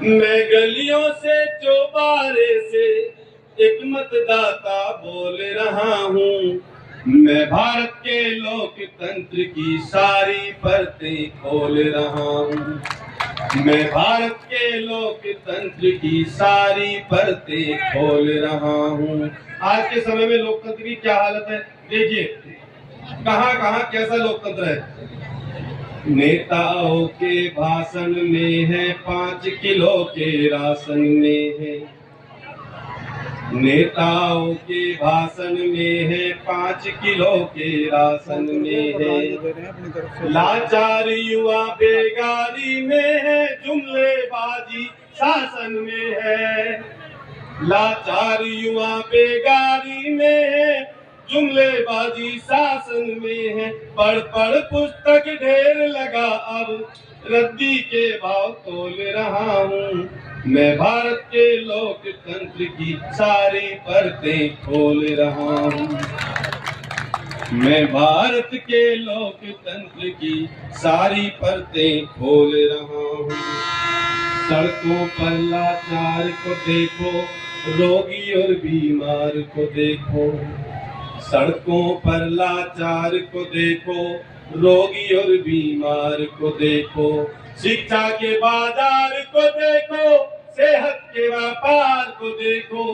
मैं गलियों से चौबारे से एक मतदाता बोल रहा हूँ। मैं भारत के लोकतंत्र की सारी परतें खोल रहा हूँ। मैं भारत के लोकतंत्र की सारी परतें खोल रहा हूँ। आज के समय में लोकतंत्र की क्या हालत है देखिए, कहाँ कहाँ कैसा लोकतंत्र है। नेताओं के भाषण में है 5 किलो के राशन में है। नेताओं के भाषण में है 5 किलो के राशन में है। लाचार युवा बेगारी में है, जुमलेबाजी शासन में है। लाचार युवा बेगारी में है, जुमलेबाजी शासन में है। पढ़ पढ़ पुस्तक ढेर लगा, अब रद्दी के भाव तोल रहा हूँ। मैं भारत के लोकतंत्र की सारी परतें खोल रहा हूँ। मैं भारत के लोकतंत्र की सारी परतें खोल रहा हूँ। सड़कों पर लाचार को देखो, रोगी और बीमार को देखो। सड़कों पर लाचार को देखो, रोगी और बीमार को देखो। शिक्षा के बाजार को देखो, सेहत के व्यापार को देखो।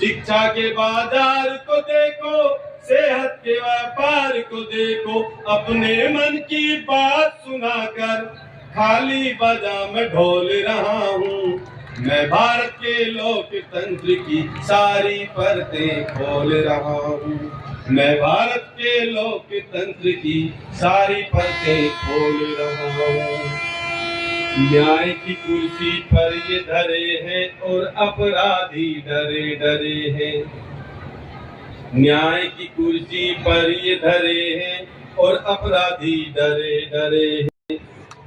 शिक्षा के बाजार को देखो, सेहत के व्यापार को देखो। अपने मन की बात सुनाकर खाली बाजा में ढोल रहा हूँ। मैं भारत के लोकतंत्र की सारी परतें खोल रहा हूँ। मैं भारत के लोकतंत्र की सारी परतें खोल रहा हूँ। न्याय की कुर्सी पर ये धरे हैं और अपराधी डरे डरे हैं। न्याय की कुर्सी पर ये धरे हैं और अपराधी डरे डरे हैं।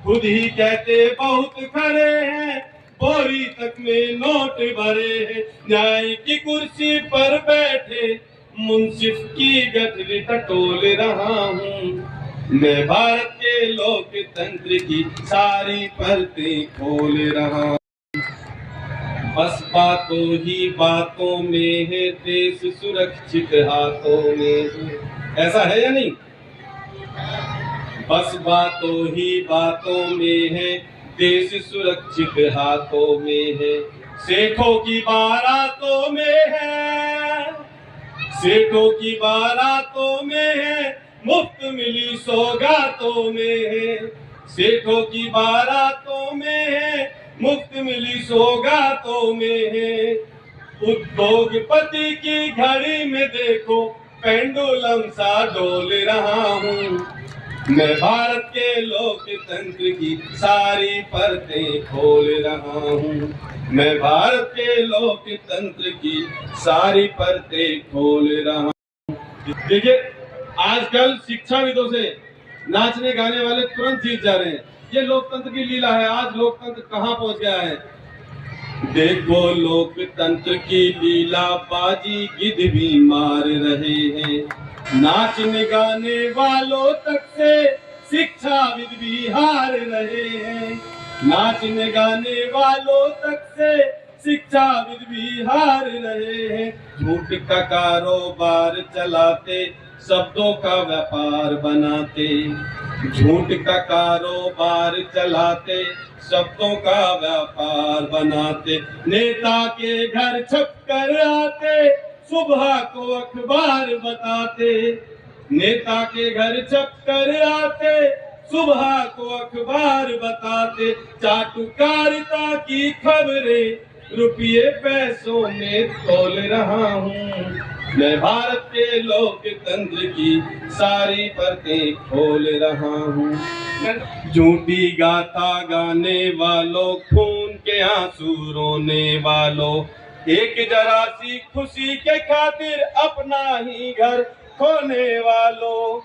खुद ही कहते बहुत खरे हैं, बोरी तक में नोट भरे हैं। न्याय की कुर्सी पर बैठे मुंसिफ की गठरी टटोल रहा हूँ। मैं भारत के लोकतंत्र की सारी परतें खोल रहा हूँ। बस बातों ही बातों में है, देश सुरक्षित हाथों में है। ऐसा है या नहीं? बस बातों ही बातों में है, देश सुरक्षित हाथों में है। सेठों की बारातों में है, सेठों की बारातों में है, मुफ्त मिली सौगातों में है। सेठों की बारातों में है, मुफ्त मिली सौगातों में है। उद्योगपति की घड़ी में देखो, पेंडुलम सा डोल रहा हूँ। मैं भारत के लोकतंत्र की सारी परतें खोल रहा हूँ। मैं भारत के लोकतंत्र की सारी परतें खोल रहा हूँ। देखिए, आजकल शिक्षाविदों से नाचने गाने वाले तुरंत जीत जा रहे हैं। ये लोकतंत्र की लीला है। आज लोकतंत्र कहाँ पहुंच गया है। देखो लोकतंत्र की लीला बाजी गिद्ध भी मार रहे हैं। नाचने गाने वालों तक से शिक्षाविद भी हार रहे हैं। नाचने गाने वालों तक से शिक्षाविद भी हार रहे हैं। झूठ का कारोबार चलाते, शब्दों का व्यापार बनाते। झूठ का कारोबार चलाते, शब्दों का व्यापार बनाते। नेता के घर छप कर आते, सुबह को अखबार बताते। नेता के घर छप कर आते, सुबह को अखबार बताते। चाटुकारिता की खबरें रुपये पैसों में तोल रहा हूँ। मैं भारत के लोकतंत्र की सारी परतें खोल रहा हूँ। झूठी गाथा गाने वालों, खून के आंसू रोने वालों, एक जरा सी खुशी के खातिर अपना ही घर खोने वालों।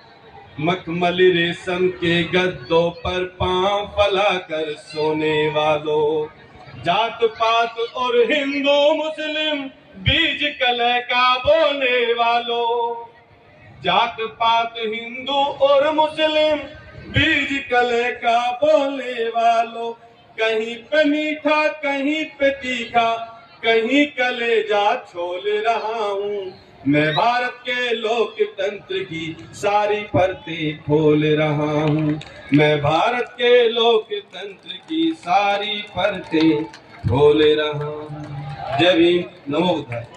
मखमली रेशम के गद्दों पर पांव फैलाकर सोने वालों। जात पात और हिंदू मुस्लिम बीज कलह का बोने वालों। जात पात हिंदू और मुस्लिम बीज कलह का बोने वालों। कहीं पे मीठा कहीं पे तीखा, कहीं कलेजा छोल रहा हूँ। मैं भारत के लोकतंत्र की सारी परतें खोल रहा हूँ। मैं भारत के लोकतंत्र की सारी परतें खोल रहा हूँ। जय भीम, नमो बुद्धाय।